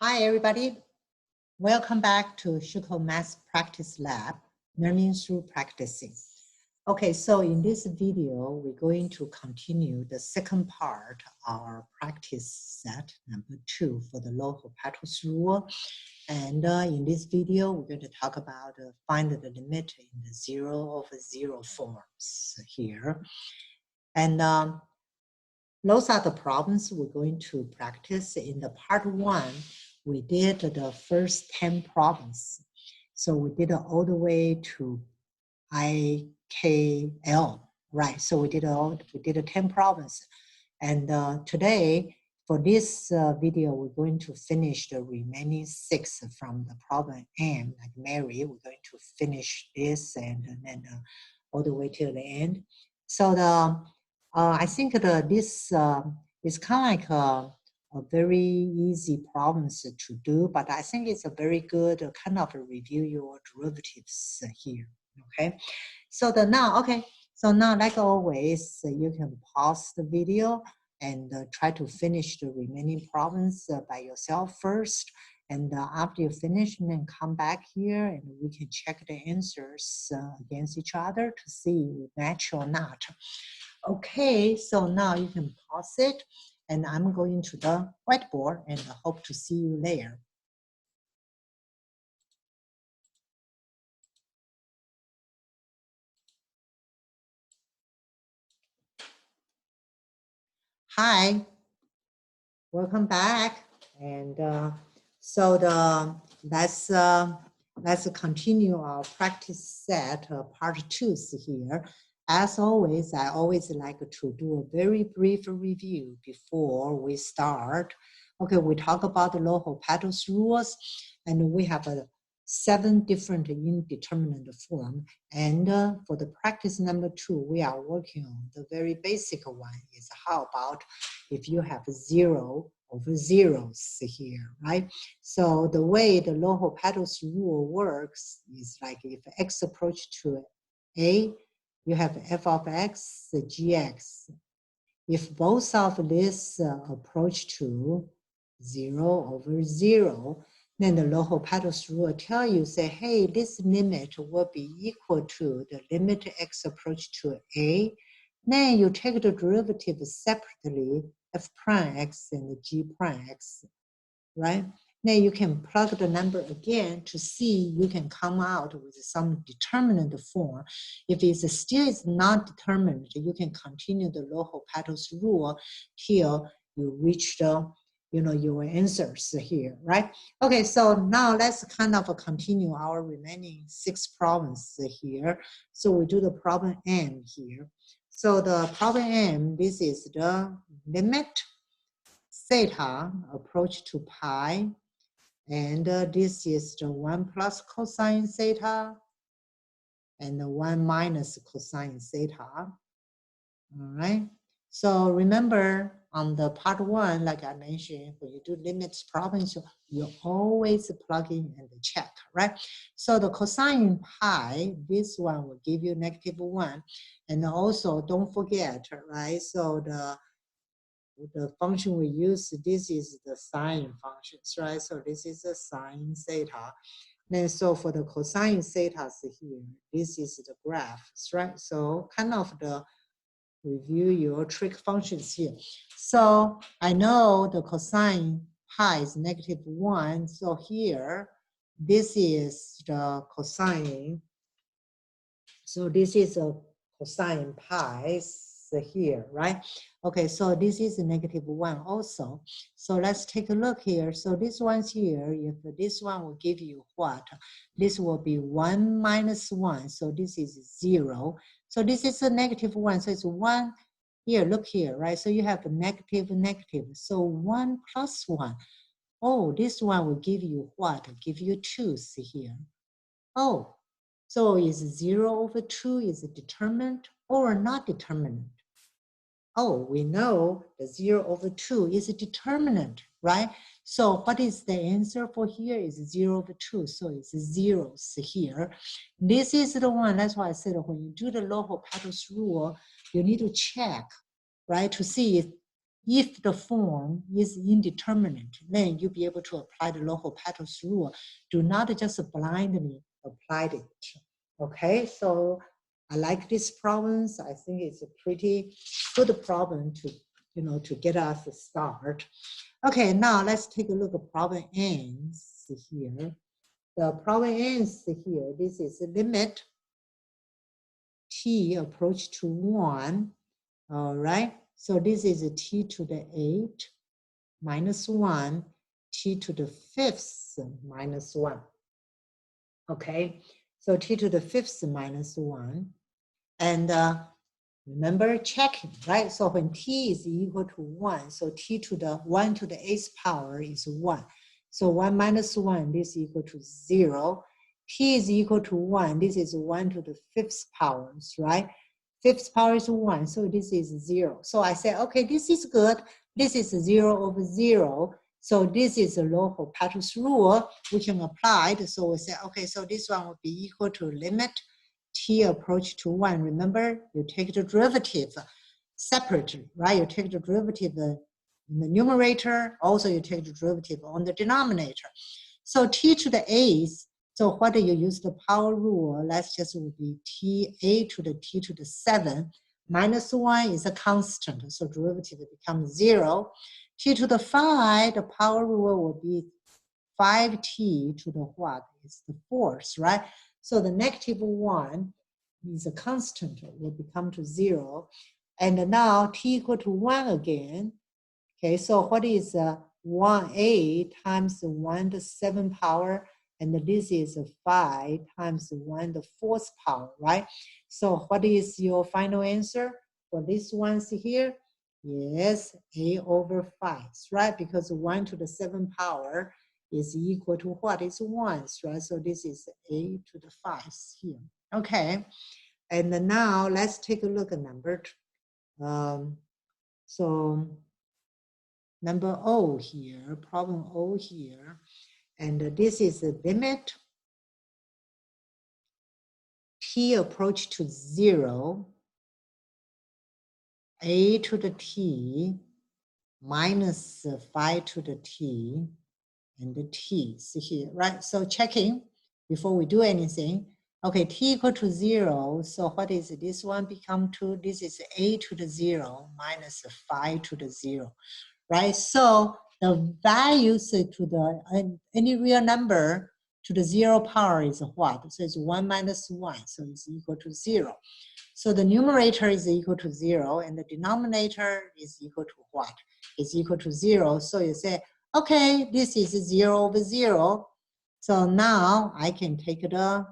Hi, everybody. Welcome back to Shuko Math Practice Lab, learning through practicing. Okay, so in this video, we're going to continue the second part of our practice set, number 2 for the L'Hopital's rule. And in this video, we're going to talk about find the limit in the 0 over 0 forms here. And those are the problems we're going to practice. In the part 1, we did the first 10 problems. So we did it all the way to IKL, right? So we did 10 problems. And today, for this video, we're going to finish the remaining 6 from the problem M, like Mary. We're going to finish this and then all the way till the end. So I think this is kind of like a very easy problems to do, but I think it's a very good kind of review your derivatives here, okay? So now, like always, you can pause the video and try to finish the remaining problems by yourself first. And after you finish, then come back here and we can check the answers against each other to see if match or not. Okay, so now you can pause it, and I'm going to the whiteboard and I hope to see you there. Hi, welcome back. And let's continue our practice set part 2 here. As always, I always like to do a very brief review before we start. Okay, we talk about the L'Hopital's rules, and we have 7 different indeterminate form. And for the practice number 2, we are working on the very basic one is how about if you have 0 over zeros here, right? So the way the L'Hopital's rule works is like if x approach to a, you have f of x, gx. If both of this approach to 0 over 0, then the L'Hopital's rule tell you, say, hey, this limit will be equal to the limit x approach to a. Then you take the derivative separately, f prime x and g prime x, right? Then you can plug the number again to see you can come out with some determinant form. If it's still is not determined, you can continue the L'Hopital's rule till you reach the your answers here, right? Okay, so now let's kind of continue our remaining 6 problems here. So we do the problem M here. So the problem M, this is the limit theta approach to pi, and this is the 1 plus cosine theta and the 1 minus cosine theta. All right. So remember on the part 1, like I mentioned, when you do limits problems, you always plug in and check, right? So the cosine pi, this one will give you -1. And also don't forget, right? So the function we use, this is the sine functions, right? So this is the sine theta. Then so for the cosine theta here, this is the graphs, right? So kind of the review your trig functions here. So I know the cosine pi is -1. So here, this is the cosine. So this is a cosine pi here, right? Okay, so this is a -1 also. So let's take a look here. So this one's here, if this one will give you what? This will be 1 minus 1. So this is 0. So this is a -1. So it's 1 here, look here, right? So you have a negative. So 1 plus 1. Oh, this one will give you what? Give you 2, see here. Oh, so is 0 over 2 is determined or not determined? Oh, we know the 0 over 2 is a determinant, right? So what is the answer for here is 0 over 2, so it's zeros here. This is the one, that's why I said when you do the L'Hopital's rule, you need to check, right, to see if if the form is indeterminate, then you'll be able to apply the L'Hopital's rule. Do not just blindly apply it. Okay, so I like this problem. I think it's a pretty good problem to, to get us a start. Okay, now let's take a look at problem ends here. The problem ends here. This is limit t approach to 1. All right, so this is a t to the 8 minus 1, t to the 5th minus 1. Okay, so t to the 5th minus 1. And remember checking, right? So when t is equal to 1, so t to the 1 to the 8th power is 1. So 1 minus 1, this is equal to 0. T is equal to 1, this is 1 to the 5th powers, right? 5th power is 1, so this is 0. So I say, okay, this is good. This is 0 over 0. So this is a L'Hopital's rule we can apply it. So we say, okay, so this one will be equal to limit t approach to 1. Remember, you take the derivative separately, right? You take the derivative in the numerator. Also, you take the derivative on the denominator. So t to the 8th, so what do you use the power rule? Let's just would be t8 to the t to the 7. Minus 1 is a constant, so derivative becomes 0. T to the 5, the power rule will be 5t to the what? It's the 4th, right? So the negative 1 is a constant, will become to 0. And now t equal to 1 again. Okay, so what is 1a times 1 to the 7th power? And this is 5 times 1 to the 4th power, right? So what is your final answer for these ones here? Yes, a over 5, right? Because 1 to the 7th power is equal to what is 1, right? So this is a to the 5 here. Okay, and now let's take a look at number. So number O here, problem O here, and this is the limit t approach to 0, a to the t minus 5 to the t, and the t is here, right? So checking before we do anything. Okay, t equal to 0. So what is it? This one become 2. This is a to the 0 minus 5 to the 0, right? So the values to the any real number to the 0 power is what? So it's 1 minus 1. So it's equal to 0. So the numerator is equal to 0, and the denominator is equal to what? Is equal to 0. So you say, okay, this is 0 over 0. So now I can take the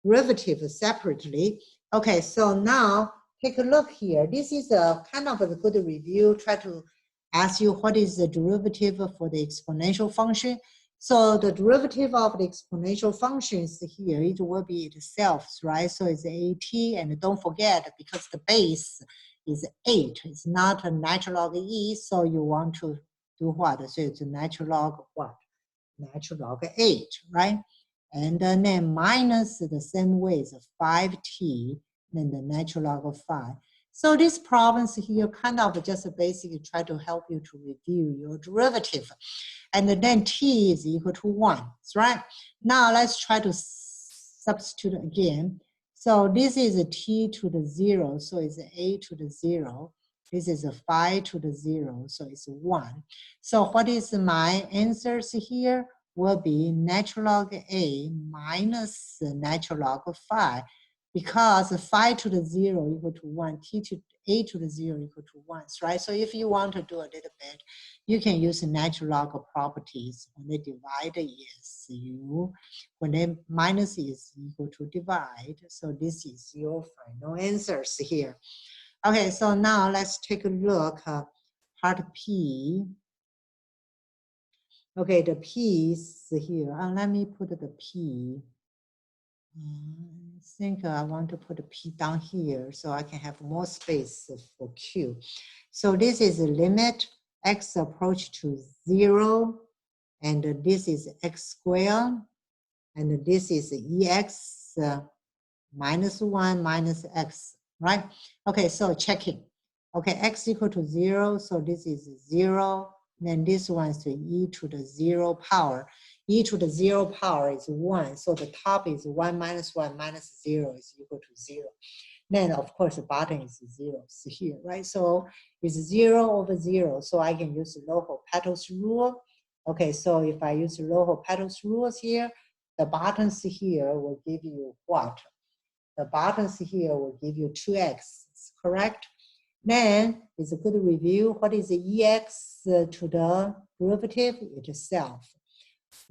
derivative separately. Okay, so now take a look here. This is a kind of a good review. Try to ask you what is the derivative for the exponential function. So the derivative of the exponential functions here, it will be itself, right? So it's at, and don't forget, because the base is 8, it's not a natural log e, so you want to do what? So it's a natural log what? Natural log 8, right? And then minus the same way is 5t, then the natural log of 5. So these problems here kind of just basically try to help you to review your derivative. And then t is equal to 1, right? Now let's try to substitute again. So this is a t to the 0, so it's a to the 0. This is a 5 to the 0, so it's 1. So what is my answers here? Will be natural log a minus natural log of 5, because 5 to the 0 equal to 1, t to a to the 0 equal to 1, right? So if you want to do a little bit, you can use natural log properties. When they divide is u, when they minus is equal to divide. So this is your final answers here. Okay, so now let's take a look at part P. Okay, the P is here. Let me put the P. I think I want to put a P down here so I can have more space for Q. So this is a limit x approach to 0, and this is x squared, and this is ex minus 1 minus x, right? Okay, so checking. Okay, x equal to 0, so this is 0. Then this one is e to the 0 power. E to the 0 power is 1, so the top is 1 minus 1 minus 0 is equal to 0. Then, of course, the bottom is 0 here, right? So it's 0 over 0, so I can use L'Hopital's rule. Okay, so if I use L'Hopital's rules here, the bottoms here will give you what? The bottoms here will give you 2x, correct? Then it's a good review. What is the ex to the derivative itself?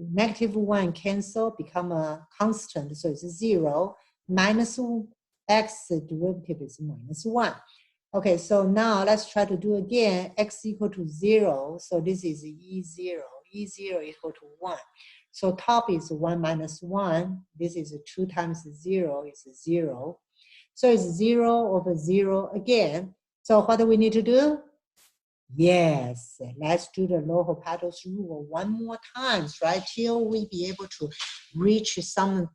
-1 cancel, become a constant, so it's 0. Minus x derivative is -1. Okay, so now let's try to do again. X equal to 0, so this is E0. E0 equal to 1. So top is 1 minus 1. This is 2 times 0 is 0. So it's 0 over 0 again. So what do we need to do? Yes, let's do the L'Hopital's rule one more time, right? Till we be able to reach some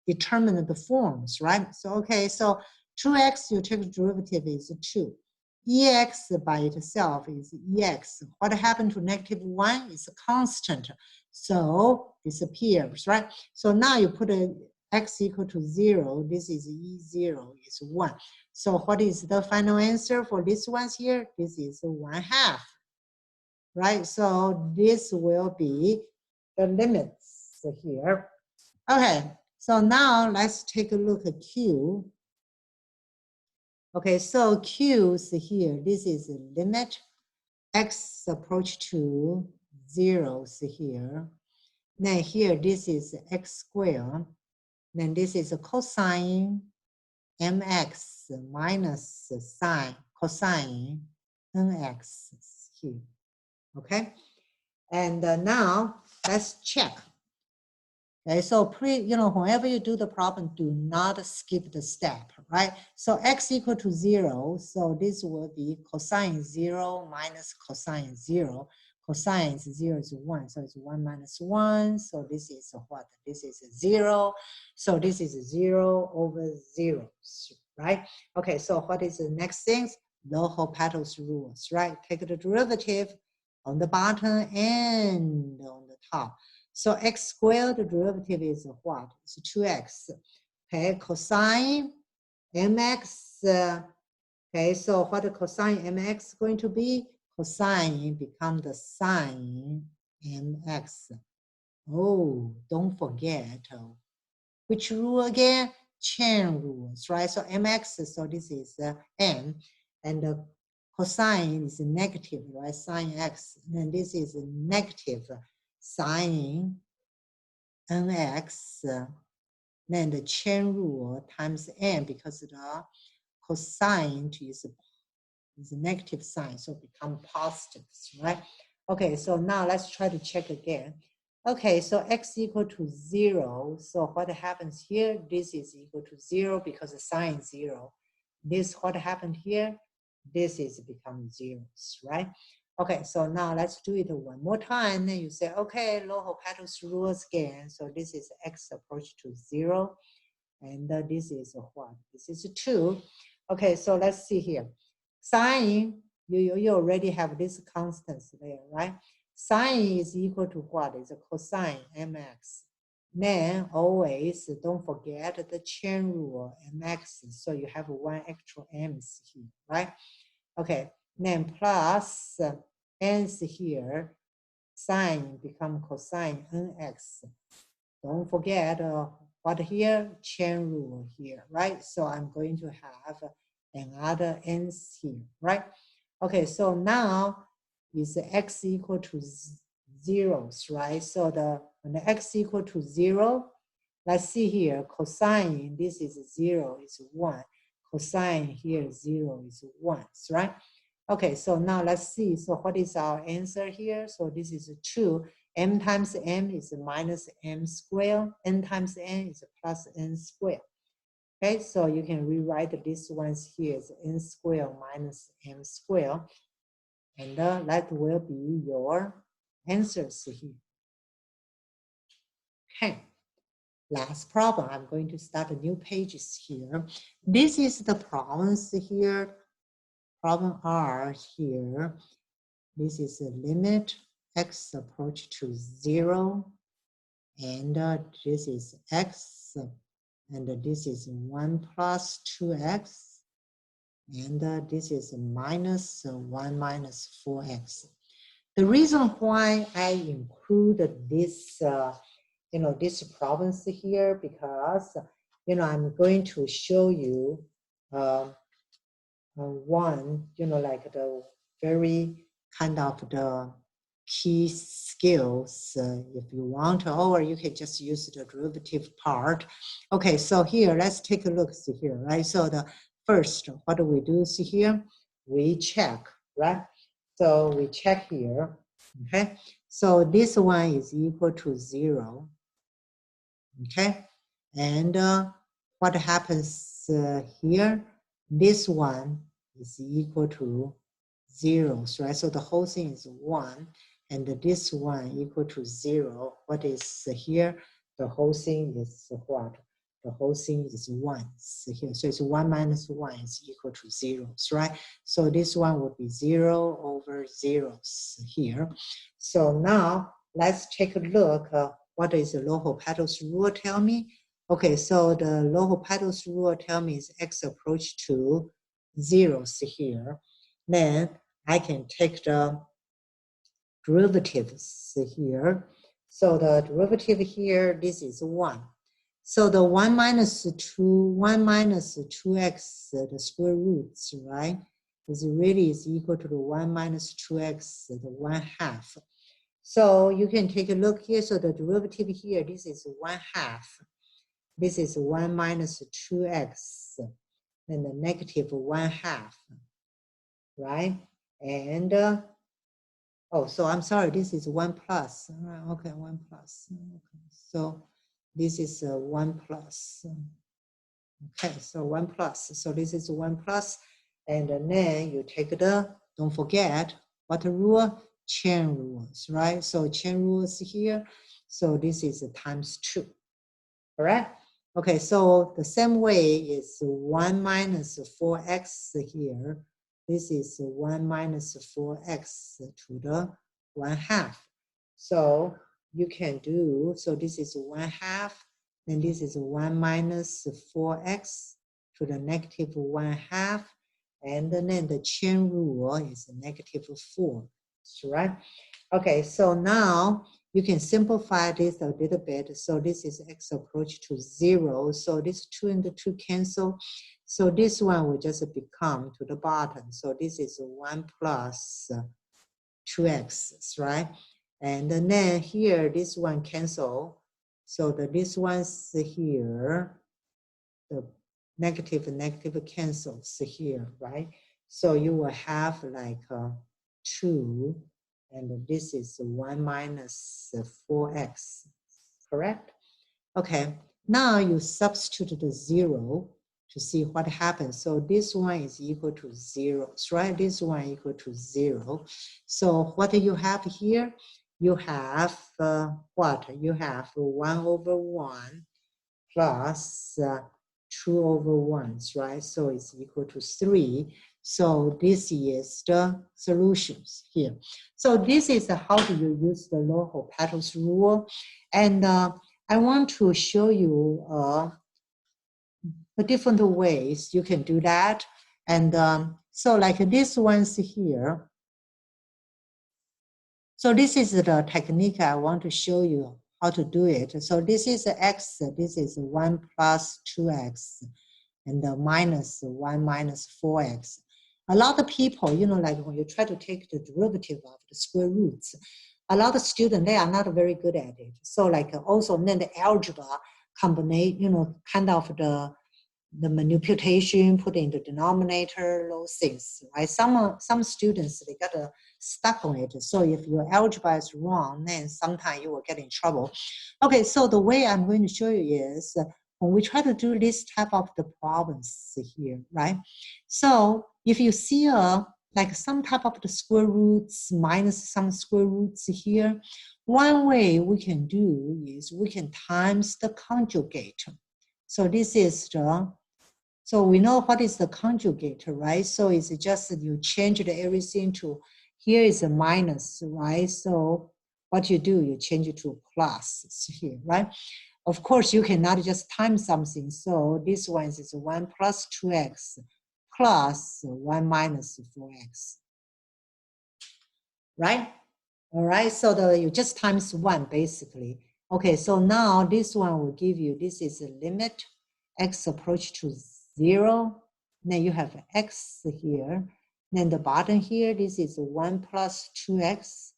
determinate forms, right? So, okay, so 2x, you take the derivative is 2. Ex by itself is ex. What happened to -1 is a constant, so disappears, right? So now you put a x equal to 0, this is E0, is 1. So what is the final answer for this ones here? This is 1/2, right? So this will be the limits here. Okay, so now let's take a look at Q. Okay, so Q is here. This is a limit. X approach to 0 here. Then here, this is x squared. Then this is a cosine mx minus sine, cosine nx here. Okay, and now let's check. Okay, so whenever you do the problem, do not skip the step, right? So x equal to 0, so this will be cosine 0 minus cosine 0. Cosine 0 is 1, so it's 1 minus 1. So this is what? This is 0. So this is 0 over 0, right? Okay, so what is the next thing? L'Hopital's rules, right? Take the derivative on the bottom and on the top. So x squared, the derivative is what? It's 2x. Okay, cosine mx. Okay, so what the cosine mx is going to be? Cosine become the sine mx. Oh, don't forget. Which rule again? Chain rules, right? So mx, so this is m, and the cosine is negative, right? Sine x, and this is negative sine nx, then the chain rule times n, because the cosine is a negative sign, so become positive, right? Okay, so now let's try to check again. Okay, so x equal to 0. So what happens here? This is equal to 0 because the sign is 0. This, what happened here? This is become zeros, right? Okay, so now let's do it one more time. Then you say, okay, L'Hopital's rules again. So this is x approach to 0. And this is what? This is 2. Okay, so let's see here. Sine, you already have this constants there, right? Sine is equal to what? Is a cosine mx. Then always don't forget the chain rule mx. So you have one extra m's here, right? Okay, then plus n's here, sine become cosine nx. Don't forget what here? Chain rule here, right? So I'm going to have another n's here, right? Okay, so now is x equal to 0, right? So when the x equal to 0, let's see here, cosine, this is 0, is 1. Cosine here, 0 is 1, right? Okay, so now let's see. So what is our answer here? So this is 2. M times m is minus m squared. N times n is plus n squared. Okay, so you can rewrite this ones here as n squared minus m squared. And that will be your answers here. Okay, last problem. I'm going to start a new pages here. This is the problems here. problem R here, this is a limit x approach to 0, and this is x, and this is 1 plus 2x, and this is minus 1 minus 4x. The reason why I include this, this problems here, because, I'm going to show you one, like the very kind of the key skills if you want, or you can just use the derivative part. Okay, so here, let's take a look, see here, right? So the first, what do we do, see here? We check, right? So we check here, okay? So this one is equal to 0, okay? And what happens here? This one is equal to 0, right? So the whole thing is 1, and this one equal to 0. What is here? The whole thing is what? The whole thing is 1 here. So it's 1 minus 1 is equal to 0, right? So this one would be 0 over 0 here. So now let's take a look. What does the L'Hopital's rule tell me? Okay, so the L'Hopital's rule tell me is x approach to 0 here. Then I can take the derivatives here. So the derivative here, this is 1. So the 1 minus 2x, the square roots, right, is equal to the 1 minus 2x, the 1/2. So you can take a look here. So the derivative here, this is 1/2. This is 1 minus 2x, and the negative 1/2, right? And, oh, so I'm sorry, this is 1 plus. Okay, 1 plus. Okay, so this is 1 plus. Okay, so 1 plus. So this is 1 plus. And then you take don't forget, what rule? Chain rules, right? So chain rules here. So this is times 2, correct? Okay, so the same way is 1 minus 4x here. This is 1 minus 4x to the 1/2. So you can do, so this is 1/2, then this is 1 minus 4x to the negative 1/2, and then the chain rule is negative 4, right? Okay, so now you can simplify this a little bit. So this is x approach to 0. So this 2 and the 2 cancel. So this one will just become to the bottom. So this is 1 plus 2x, right? And then here, this one cancel. So this one's here, the negative cancels here, right? So you will have like 2, and this is 1 minus 4x, correct? Okay, now you substitute the 0 to see what happens. So this one is equal to 0, right? This one equal to 0. So what do you have here? You have what? You have 1 over 1 plus 2 over 1, right? So it's equal to 3. So this is the solutions here. So this is how do you use the L'Hopital's rule. And I want to show you the different ways you can do that. And so like this one's here. So this is the technique I want to show you how to do it. So this is x, this is 1 plus 2x, and minus 1 minus 4x. A lot of people, like when you try to take the derivative of the square roots, a lot of students, they are not very good at it. So like also then the algebra combination, kind of the manipulation, put in the denominator, those things, right? Some students, they got stuck on it. So if your algebra is wrong, then sometimes you will get in trouble. Okay, so the way I'm going to show you is when we try to do this type of the problems here, right? So if you see like some type of the square roots minus some square roots here, one way we can do is we can times the conjugate. So this is the So we know what is the conjugate, right? So it's just that you change everything to, here is a minus, right? So what you do, you change it to plus here, right? Of course, you cannot just times something. So this one is 1 plus 2x plus 1 minus 4x, right? All right, so you just times 1 basically. Okay, so now this one will give you, this is a limit, x approach to 0. Then you have x here. Then the bottom here, this is 1 plus 2x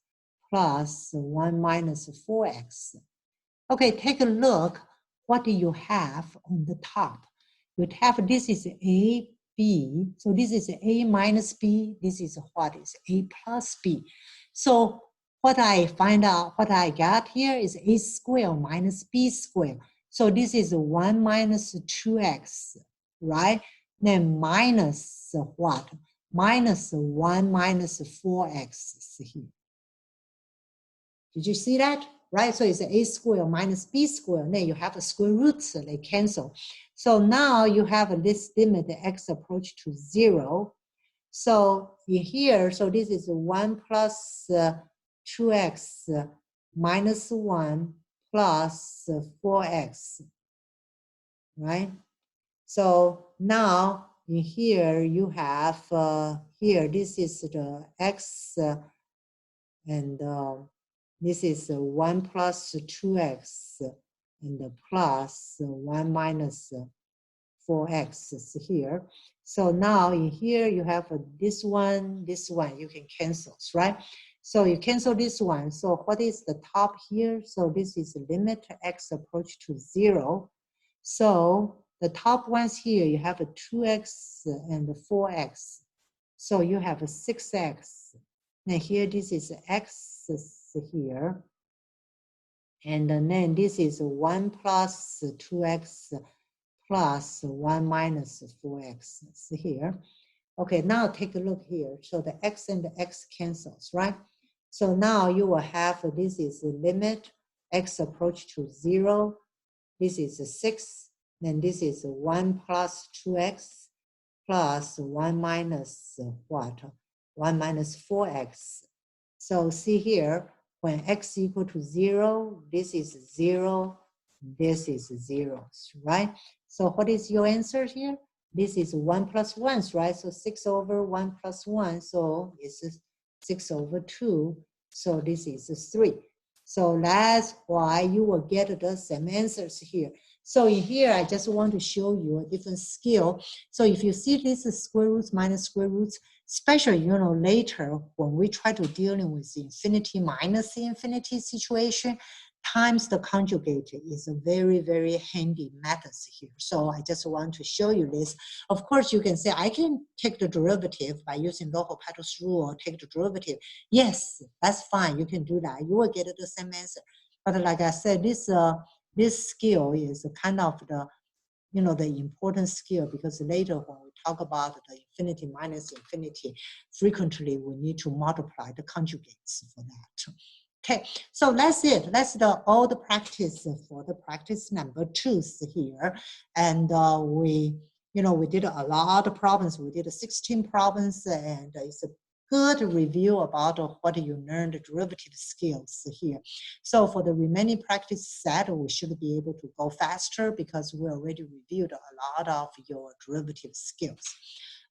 plus 1 minus 4x. Okay, take a look. What do you have on the top? You have, this is a, b. So this is a minus b. This is what is a plus b. So what I find out, what I got here is a squared minus b squared. So this is 1 minus 2x, right? Then minus what? Minus 1 minus 4x here. Did you see that? Right, so it's a squared minus b squared. Then you have a square roots, they cancel. So now you have this limit, the x approach to 0. So in here, so this is 1 plus 2x minus 1 plus 4x, right? So now in here you have, here, this is the x and this is 1 plus 2x and the plus 1 minus 4x is here. So now in here you have this one, you can cancel, right? So you cancel this one. So what is the top here? So this is limit x approach to 0. So the top ones here, you have a 2x and 4x. So you have a 6x. And here this is x here. And then this is 1 plus 2x plus 1 minus 4x here. Okay, now take a look here. So the x and the x cancels, right? So now you will have, this is the limit, x approach to 0. This is 6. Then this is 1 plus 2x plus 1 minus what? 1 minus 4x. So see here, when x equal to 0, this is 0, this is 0, right? So what is your answer here? This is 1 plus 1, right? So 6 over 1 plus 1, so it's 6 over 2, so this is 3. So that's why you will get the same answers here. So in here, I just want to show you a different skill. So if you see this is square roots minus square roots, especially, you know, later when we try to dealing with the infinity minus the infinity situation, times the conjugate is a very, very handy method here. So I just want to show you this. Of course, you can say, I can take the derivative by using L'Hopital's rule, take the derivative. Yes, that's fine. You can do that. You will get the same answer. But like I said, this skill is kind of the, you know, the important skill, because later when we talk about the infinity minus infinity, frequently we need to multiply the conjugates for that. Okay, so that's it. That's all the practice for the practice number 2 here. And we did a lot of problems. We did 16 problems, and it's a good review about what you learned, the derivative skills here. So for the remaining practice set, we should be able to go faster because we already reviewed a lot of your derivative skills.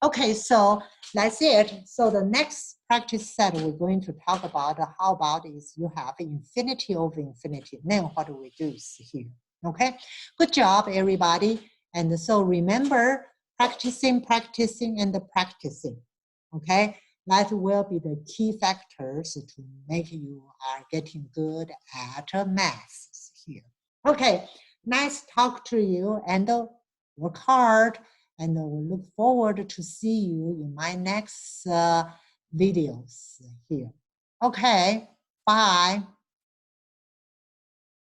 Okay, so that's it. So the next practice set we're going to talk about, how about is you have infinity over infinity. Then what do we do here? Okay, good job, everybody. And so remember, practicing, and practicing, okay? That will be the key factors to make you are getting good at math here. Okay, nice talk to you, and work hard, and we look forward to see you in my next videos here. Okay, bye.